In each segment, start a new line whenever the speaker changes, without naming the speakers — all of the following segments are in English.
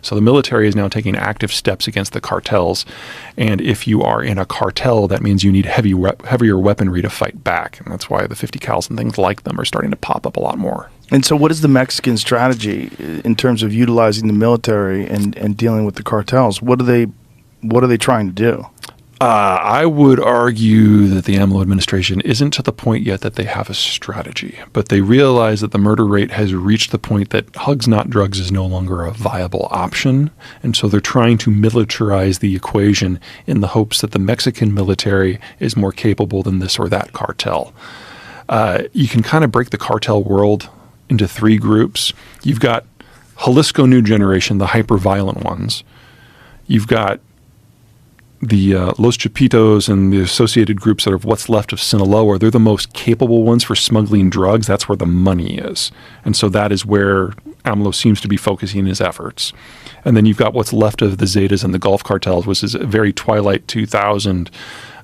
So the military is now taking active steps against the cartels. And if you are in a cartel, that means you need heavier weaponry to fight back. And that's why the 50 cals and things like them are starting to pop up a lot more.
And so what is the Mexican strategy in terms of utilizing the military and dealing with the cartels? What are they trying to do?
I would argue that the AMLO administration isn't to the point yet that they have a strategy, but they realize that the murder rate has reached the point that hugs not drugs is no longer a viable option. And so they're trying to militarize the equation in the hopes that the Mexican military is more capable than this or that cartel. You can kind of break the cartel world into three groups. You've got Jalisco New Generation, the hyper-violent ones. You've got the Los Chapitos and the associated groups that are what's left of Sinaloa. They're the most capable ones for smuggling drugs. That's where the money is. And so that is where AMLO seems to be focusing his efforts. And then you've got what's left of the Zetas and the Gulf cartels, which is a very Twilight 2000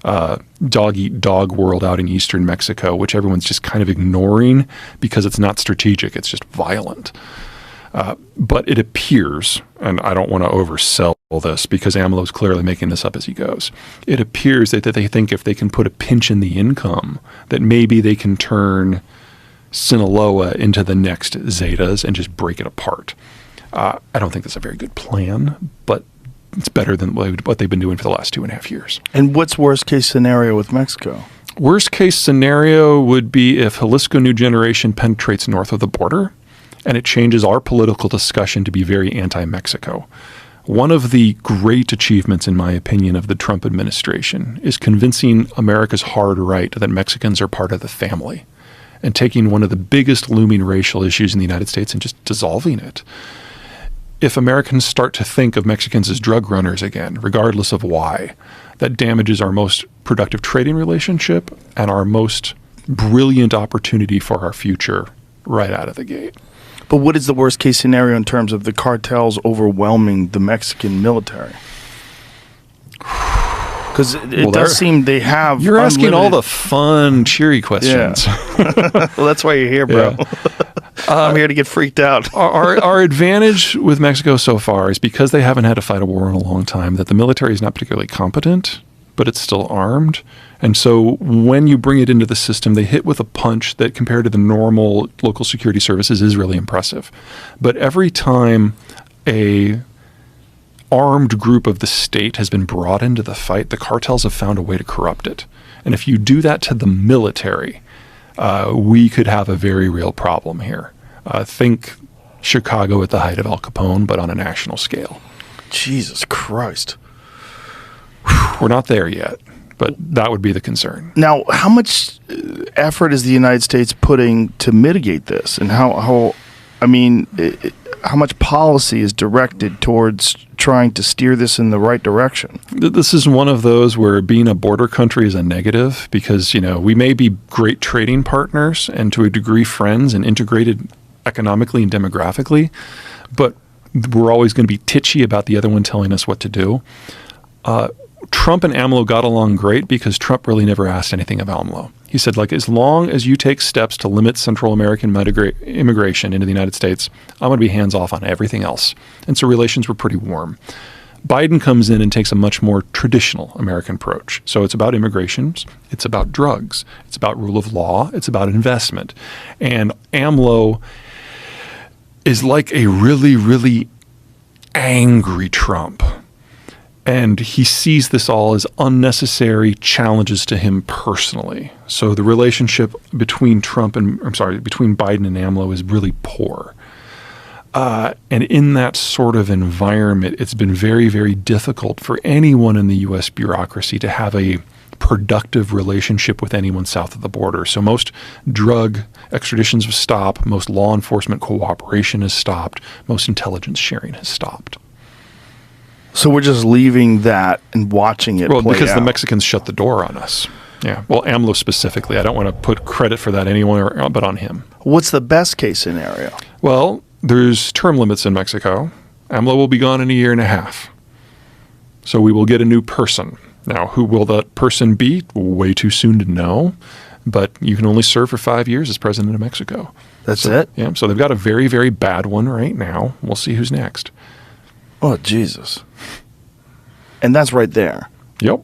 dog-eat-dog world out in eastern Mexico, which everyone's just kind of ignoring because it's not strategic. It's just violent. But it appears, and I don't want to oversell this because AMLO is clearly making this up as he goes, it appears that they think if they can put a pinch in the income, that maybe they can turn Sinaloa into the next Zetas and just break it apart. I don't think that's a very good plan, but it's better than what they've been doing for the last 2.5 years.
And what's worst case scenario with Mexico?
Worst case scenario would be if Jalisco New Generation penetrates north of the border, and it changes our political discussion to be very anti-Mexico. One of the great achievements, in my opinion, of the Trump administration is convincing America's hard right that Mexicans are part of the family and taking one of the biggest looming racial issues in the United States and just dissolving it. If Americans start to think of Mexicans as drug runners again, regardless of why, that damages our most productive trading relationship and our most brilliant opportunity for our future right out of the gate.
But what is the worst case scenario in terms of the cartels overwhelming the Mexican military? Because it does seem they have.
You're asking all the fun, cheery questions.
Yeah. Well, that's why you're here, bro. Yeah. I'm here to get freaked out.
Our advantage with Mexico so far is because they haven't had to fight a war in a long time, that the military is not particularly competent, but it's still armed. And so when you bring it into the system, they hit with a punch that compared to the normal local security services is really impressive. But every time a armed group of the state has been brought into the fight, the cartels have found a way to corrupt it. And if you do that to the military, we could have a very real problem here. Think Chicago at the height of Al Capone, but on a national scale.
Jesus Christ.
We're not there yet, but that would be the concern.
Now, how much effort is the United States putting to mitigate this? And how much policy is directed towards trying to steer this in the right direction?
This is one of those where being a border country is a negative because, we may be great trading partners and to a degree friends and integrated economically and demographically, but we're always going to be titchy about the other one telling us what to do. Trump and AMLO got along great because Trump really never asked anything of AMLO. He said, as long as you take steps to limit Central American immigration into the United States, I'm going to be hands off on everything else. And so relations were pretty warm. Biden comes in and takes a much more traditional American approach. So it's about immigration, it's about drugs, it's about rule of law, it's about investment. And AMLO is like a really, really angry Trump. And he sees this all as unnecessary challenges to him personally. So the relationship between between Biden and AMLO is really poor. And in that sort of environment, it's been very, very difficult for anyone in the U.S. bureaucracy to have a productive relationship with anyone south of the border. So most drug extraditions have stopped, most law enforcement cooperation has stopped, most intelligence sharing has stopped.
So we're just leaving that and watching it play
because
out.
the Mexicans shut the door on us. Yeah. Well, AMLO specifically. I don't want to put credit for that anywhere but on him.
What's the best case scenario?
Well, there's term limits in Mexico. AMLO will be gone in 1.5 years. So we will get a new person. Now, who will that person be? Way too soon to know. But you can only serve for 5 years as president of Mexico.
That's it?
Yeah. So they've got a very, very bad one right now. We'll see who's next.
Oh, Jesus. And that's right there.
Yep.